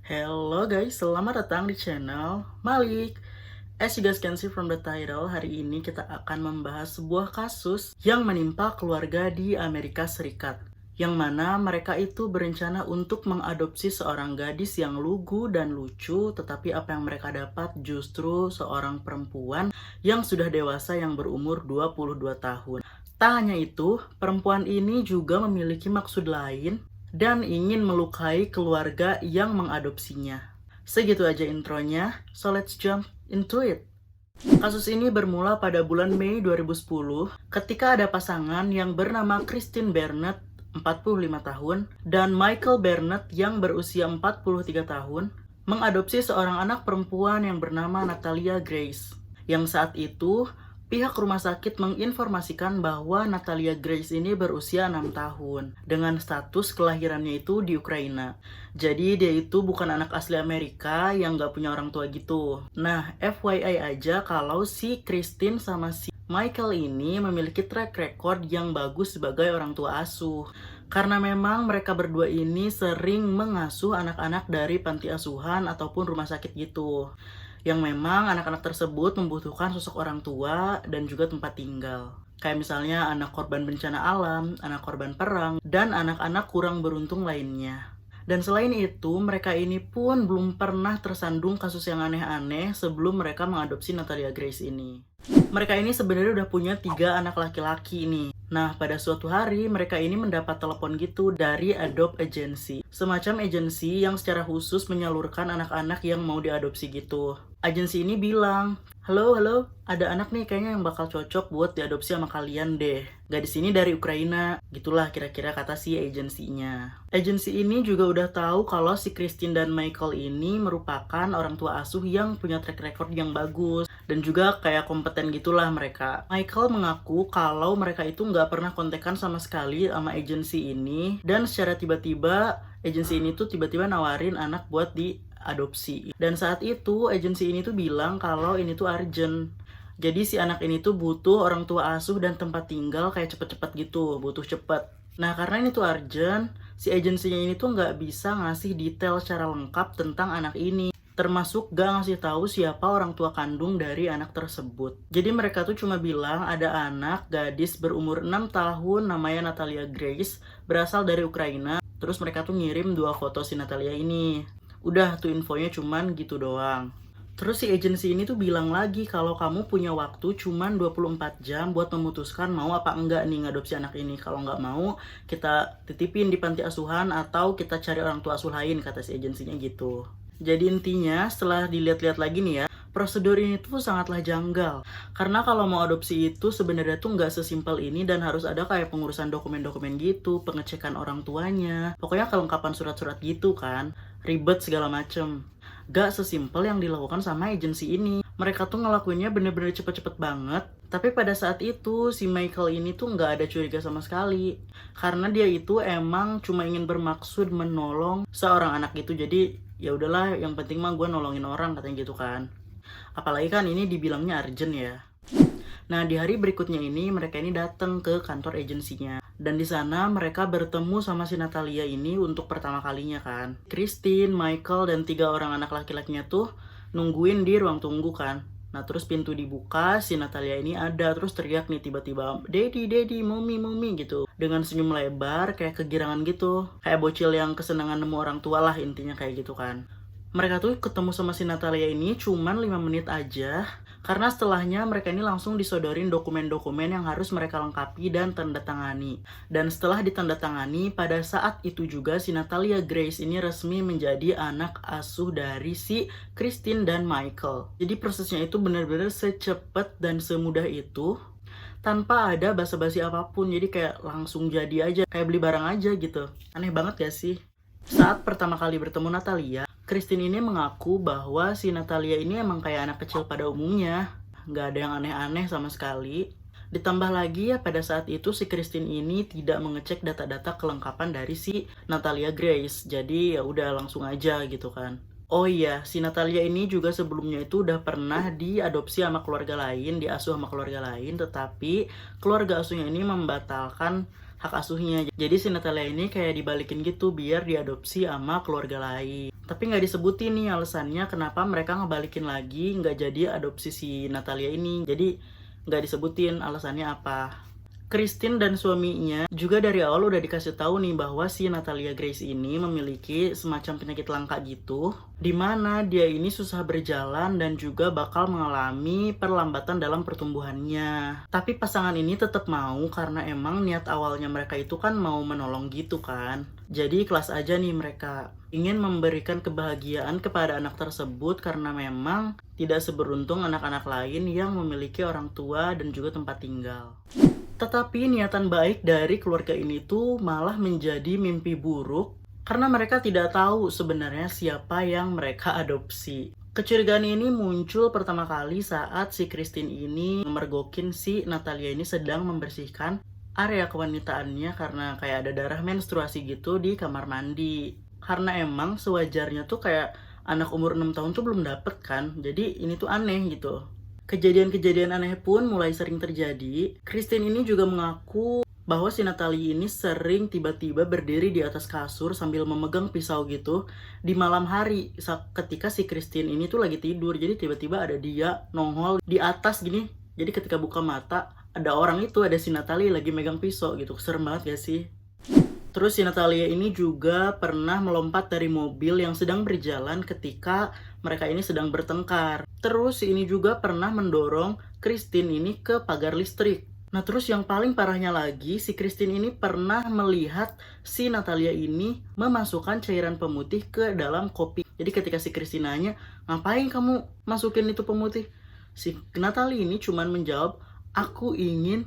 Hello guys, selamat datang di channel Malik. As you guys can see from the title, hari ini kita akan membahas sebuah kasus yang menimpa keluarga di Amerika Serikat. Yang mana mereka itu berencana untuk mengadopsi seorang gadis yang lugu dan lucu, tetapi apa yang mereka dapat justru seorang perempuan yang sudah dewasa yang berumur 22 tahun. Tak hanya itu, perempuan ini juga memiliki maksud lain dan ingin melukai keluarga yang mengadopsinya. Segitu aja intronya, so let's jump into it. Kasus ini bermula pada bulan Mei 2010 ketika ada pasangan yang bernama Christine Barnett, 45 tahun, dan Michael Barnett yang berusia 43 tahun, mengadopsi seorang anak perempuan yang bernama Natalia Grace. Yang saat itu, pihak rumah sakit menginformasikan bahwa Natalia Grace ini berusia 6 tahun dengan status kelahirannya itu di Ukraina. Jadi dia itu bukan anak asli Amerika yang gak punya orang tua gitu. Nah, FYI aja kalau si Christine sama si Michael ini memiliki track record yang bagus sebagai orang tua asuh. Karena memang mereka berdua ini sering mengasuh anak-anak dari panti asuhan ataupun rumah sakit gitu. Yang memang anak-anak tersebut membutuhkan sosok orang tua dan juga tempat tinggal. Kayak misalnya anak korban bencana alam, anak korban perang, dan anak-anak kurang beruntung lainnya. Dan selain itu, mereka ini pun belum pernah tersandung kasus yang aneh-aneh sebelum mereka mengadopsi Natalia Grace ini. Mereka ini sebenarnya udah punya 3 anak laki-laki nih. Nah, pada suatu hari mereka ini mendapat telepon gitu dari Adopt Agency. Semacam agensi yang secara khusus menyalurkan anak-anak yang mau diadopsi gitu. Agensi ini bilang, halo, ada anak nih kayaknya yang bakal cocok buat diadopsi sama kalian deh. Gadis ini dari Ukraina, gitulah kira-kira kata si agensinya. Agensi ini juga udah tahu kalau si Christine dan Michael ini merupakan orang tua asuh yang punya track record yang bagus. Dan juga kayak kompeten gitulah mereka. Michael mengaku kalau mereka itu nggak pernah kontekan sama sekali sama agensi ini. Dan secara tiba-tiba, agensi ini tuh tiba-tiba nawarin anak buat diadopsi. Dan saat itu, agensi ini tuh bilang kalau ini tuh urgent. Jadi si anak ini tuh butuh orang tua asuh dan tempat tinggal kayak cepet-cepet gitu, butuh cepet. Nah karena ini tuh urgent, si agensinya ini tuh nggak bisa ngasih detail secara lengkap tentang anak ini. Termasuk gak ngasih tahu siapa orang tua kandung dari anak tersebut. Jadi mereka tuh cuma bilang ada anak gadis berumur 6 tahun namanya Natalia Grace, berasal dari Ukraina. Terus mereka tuh ngirim 2 foto si Natalia ini. Udah tuh infonya cuman gitu doang. Terus si agensi ini tuh bilang lagi kalau kamu punya waktu cuman 24 jam buat memutuskan mau apa enggak nih ngadopsi anak ini. Kalau nggak mau, kita titipin di panti asuhan atau kita cari orang tua asuh lain, kata si agensinya gitu. Jadi intinya setelah dilihat-lihat lagi nih ya, prosedur ini tuh sangatlah janggal. Karena kalau mau adopsi itu sebenarnya tuh nggak sesimpel ini dan harus ada kayak pengurusan dokumen-dokumen gitu, pengecekan orang tuanya, pokoknya kelengkapan surat-surat gitu kan, ribet segala macem. Gak sesimpel yang dilakukan sama agensi ini. Mereka tuh ngelakuinnya bener-bener cepet-cepet banget. Tapi pada saat itu si Michael ini tuh nggak ada curiga sama sekali. Karena dia itu emang cuma ingin bermaksud menolong seorang anak gitu. Jadi ya udahlah, yang penting mah gue nolongin orang, katanya gitu kan. Apalagi kan ini dibilangnya urgent ya. Nah di hari berikutnya ini mereka ini datang ke kantor agensinya. Dan di sana mereka bertemu sama si Natalia ini untuk pertama kalinya kan. Christine, Michael, dan 3 orang anak laki-lakinya tuh nungguin di ruang tunggu kan. Nah terus pintu dibuka, si Natalia ini ada, terus teriak nih tiba-tiba, Daddy, mommy gitu. Dengan senyum lebar, kayak kegirangan gitu. Kayak bocil yang kesenangan nemu orang tua lah, intinya kayak gitu kan. Mereka tuh ketemu sama si Natalia ini cuman 5 menit aja. Karena setelahnya mereka ini langsung disodorin dokumen-dokumen yang harus mereka lengkapi dan tanda tangani. Dan setelah ditandatangani, pada saat itu juga si Natalia Grace ini resmi menjadi anak asuh dari si Christine dan Michael. Jadi prosesnya itu benar-benar secepat dan semudah itu, tanpa ada basa-basi apapun. Jadi kayak langsung jadi aja, kayak beli barang aja gitu. Aneh banget gak sih? Saat pertama kali bertemu Natalia, Christine ini mengaku bahwa si Natalia ini emang kayak anak kecil pada umumnya. Nggak ada yang aneh-aneh sama sekali. Ditambah lagi ya pada saat itu si Christine ini tidak mengecek data-data kelengkapan dari si Natalia Grace. Jadi ya udah langsung aja gitu kan. Oh iya, si Natalia ini juga sebelumnya itu udah pernah diadopsi sama keluarga lain, diasuh sama keluarga lain, tetapi keluarga asuhnya ini membatalkan hak asuhnya. Jadi si Natalia ini kayak dibalikin gitu biar diadopsi sama keluarga lain. Tapi nggak disebutin nih alasannya kenapa mereka ngebalikin lagi, nggak jadi adopsi si Natalia ini. Jadi nggak disebutin alasannya apa. Christine dan suaminya juga dari awal udah dikasih tahu nih bahwa si Natalia Grace ini memiliki semacam penyakit langka gitu, di mana dia ini susah berjalan dan juga bakal mengalami perlambatan dalam pertumbuhannya. Tapi pasangan ini tetap mau karena emang niat awalnya mereka itu kan mau menolong gitu kan. Jadi kelas aja nih mereka ingin memberikan kebahagiaan kepada anak tersebut karena memang tidak seberuntung anak-anak lain yang memiliki orang tua dan juga tempat tinggal. Tetapi niatan baik dari keluarga ini tuh malah menjadi mimpi buruk karena mereka tidak tahu sebenarnya siapa yang mereka adopsi. Kecurigaan ini muncul pertama kali saat si Christine ini memergokin si Natalia ini sedang membersihkan area kewanitaannya karena kayak ada darah menstruasi gitu di kamar mandi. Karena emang sewajarnya tuh kayak anak umur 6 tahun tuh belum dapet kan, jadi ini tuh aneh gitu. Kejadian-kejadian aneh pun mulai sering terjadi. Christine ini juga mengaku bahwa si Natalie ini sering tiba-tiba berdiri di atas kasur sambil memegang pisau gitu di malam hari ketika si Christine ini tuh lagi tidur. Jadi tiba-tiba ada dia nongol di atas gini. Jadi ketika buka mata ada orang itu, ada si Natalie lagi megang pisau gitu. Serem banget gak sih? Terus si Natalia ini juga pernah melompat dari mobil yang sedang berjalan ketika mereka ini sedang bertengkar. Terus si ini juga pernah mendorong Christine ini ke pagar listrik. Nah terus yang paling parahnya lagi, si Christine ini pernah melihat si Natalia ini memasukkan cairan pemutih ke dalam kopi. Jadi ketika si Christine nanya, ngapain kamu masukin itu pemutih? Si Natalia ini cuman menjawab, aku ingin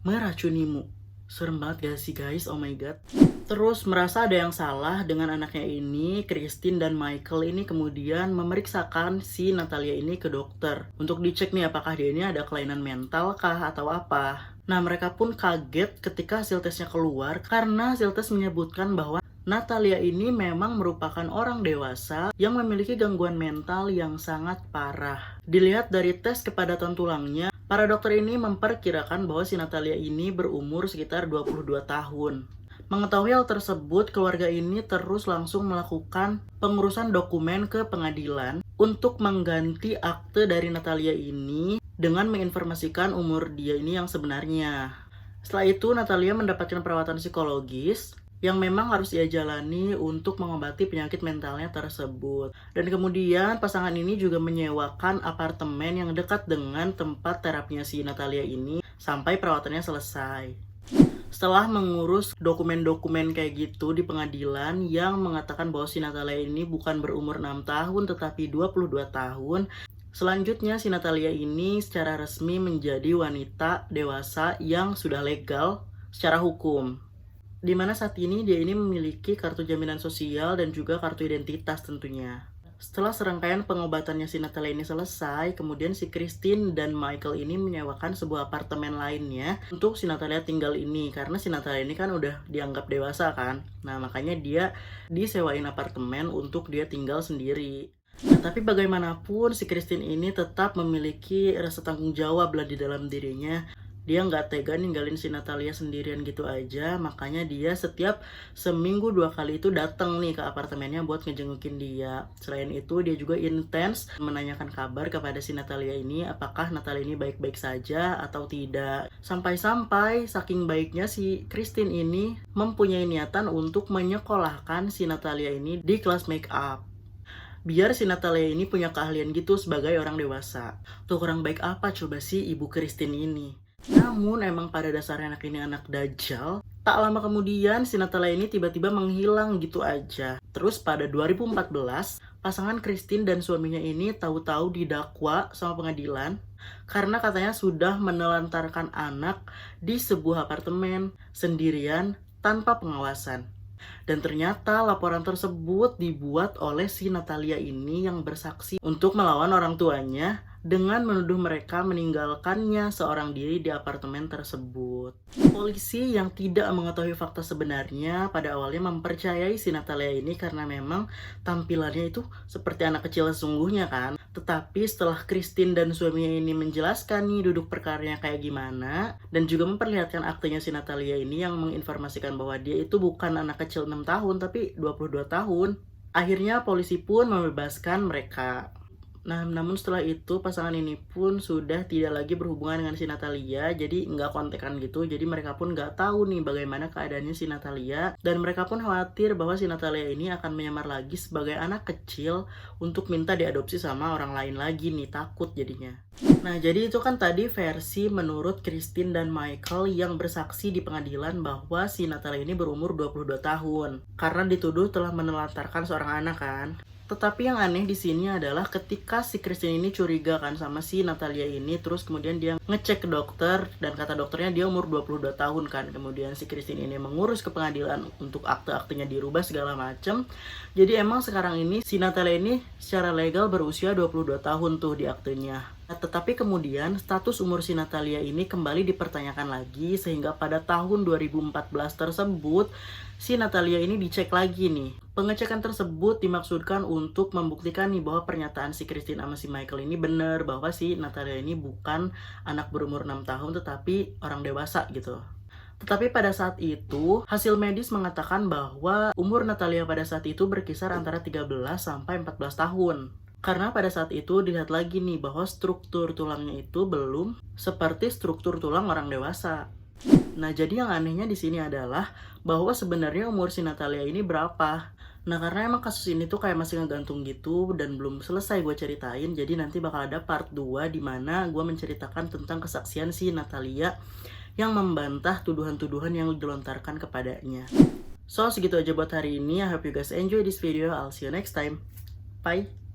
meracunimu. Serem banget gak sih guys, oh my god. Terus merasa ada yang salah dengan anaknya ini, Christine dan Michael ini kemudian memeriksakan si Natalia ini ke dokter untuk dicek nih apakah dia ini ada kelainan mental kah atau apa. Nah mereka pun kaget ketika hasil tesnya keluar karena hasil tes menyebutkan bahwa Natalia ini memang merupakan orang dewasa yang memiliki gangguan mental yang sangat parah. Dilihat dari tes kepadatan tulangnya, para dokter ini memperkirakan bahwa si Natalia ini berumur sekitar 22 tahun. Mengetahui hal tersebut, keluarga ini terus langsung melakukan pengurusan dokumen ke pengadilan untuk mengganti akte dari Natalia ini dengan menginformasikan umur dia ini yang sebenarnya. Setelah itu, Natalia mendapatkan perawatan psikologis yang memang harus ia jalani untuk mengobati penyakit mentalnya tersebut. Dan kemudian pasangan ini juga menyewakan apartemen yang dekat dengan tempat terapinya si Natalia ini sampai perawatannya selesai. Setelah mengurus dokumen-dokumen kayak gitu di pengadilan yang mengatakan bahwa si Natalia ini bukan berumur 6 tahun tetapi 22 tahun, selanjutnya si Natalia ini secara resmi menjadi wanita dewasa yang sudah legal secara hukum. Di mana saat ini dia ini memiliki kartu jaminan sosial dan juga kartu identitas tentunya. Setelah serangkaian pengobatannya si Natalia ini selesai, kemudian si Christine dan Michael ini menyewakan sebuah apartemen lainnya untuk si Natalia tinggal ini. Karena si Natalia ini kan udah dianggap dewasa kan. Nah makanya dia disewain apartemen untuk dia tinggal sendiri. Nah, tapi bagaimanapun si Christine ini tetap memiliki rasa tanggung jawab lah di dalam dirinya. Dia nggak tega ninggalin si Natalia sendirian gitu aja, makanya dia setiap seminggu 2 kali itu datang nih ke apartemennya buat ngejengukin dia. Selain itu dia juga intens menanyakan kabar kepada si Natalia ini, apakah Natalia ini baik-baik saja atau tidak. Sampai-sampai saking baiknya si Christine ini mempunyai niatan untuk menyekolahkan si Natalia ini di kelas make up. Biar si Natalia ini punya keahlian gitu sebagai orang dewasa. Tuh kurang baik apa coba sih ibu Christine ini? Namun emang pada dasarnya anak ini anak dajjal. Tak lama kemudian si Natalia ini tiba-tiba menghilang gitu aja. Terus pada 2014, pasangan Christine dan suaminya ini tahu-tahu didakwa sama pengadilan karena katanya sudah menelantarkan anak di sebuah apartemen sendirian tanpa pengawasan. Dan ternyata laporan tersebut dibuat oleh si Natalia ini yang bersaksi untuk melawan orang tuanya dengan menuduh mereka meninggalkannya seorang diri di apartemen tersebut. Polisi yang tidak mengetahui fakta sebenarnya pada awalnya mempercayai si Natalia ini karena memang tampilannya itu seperti anak kecil sesungguhnya kan. Tetapi setelah Christine dan suaminya ini menjelaskan nih duduk perkaranya kayak gimana dan juga memperlihatkan aktenya si Natalia ini yang menginformasikan bahwa dia itu bukan anak kecil 6 tahun tapi 22 tahun. Akhirnya polisi pun membebaskan mereka. Nah, namun setelah itu pasangan ini pun sudah tidak lagi berhubungan dengan si Natalia, jadi nggak kontekan gitu. Jadi mereka pun nggak tahu nih bagaimana keadaannya si Natalia, dan mereka pun khawatir bahwa si Natalia ini akan menyamar lagi sebagai anak kecil untuk minta diadopsi sama orang lain lagi nih, takut jadinya. Nah, jadi itu kan tadi versi menurut Christine dan Michael yang bersaksi di pengadilan bahwa si Natalia ini berumur 22 tahun karena dituduh telah menelantarkan seorang anak kan. Tetapi yang aneh di sini adalah ketika si Christine ini curiga kan sama si Natalia ini, terus kemudian dia ngecek ke dokter dan kata dokternya dia umur 22 tahun kan. Kemudian si Christine ini mengurus ke pengadilan untuk akte-aktenya dirubah segala macem. Jadi emang sekarang ini si Natalia ini secara legal berusia 22 tahun tuh di aktenya. Nah, tetapi kemudian status umur si Natalia ini kembali dipertanyakan lagi sehingga pada tahun 2014 tersebut si Natalia ini dicek lagi nih. Pengecekan tersebut dimaksudkan untuk membuktikan nih bahwa pernyataan si Christine sama si Michael ini benar bahwa si Natalia ini bukan anak berumur 6 tahun tetapi orang dewasa gitu. Tetapi pada saat itu, hasil medis mengatakan bahwa umur Natalia pada saat itu berkisar antara 13 sampai 14 tahun. Karena pada saat itu dilihat lagi nih bahwa struktur tulangnya itu belum seperti struktur tulang orang dewasa. Nah, jadi yang anehnya di sini adalah bahwa sebenarnya umur si Natalia ini berapa. Nah, karena emang kasus ini tuh kayak masih ngegantung gitu dan belum selesai gue ceritain, jadi nanti bakal ada part 2 di mana gue menceritakan tentang kesaksian si Natalia yang membantah tuduhan-tuduhan yang dilontarkan kepadanya. So, segitu aja buat hari ini. I hope you guys enjoy this video. I'll see you next time. Bye!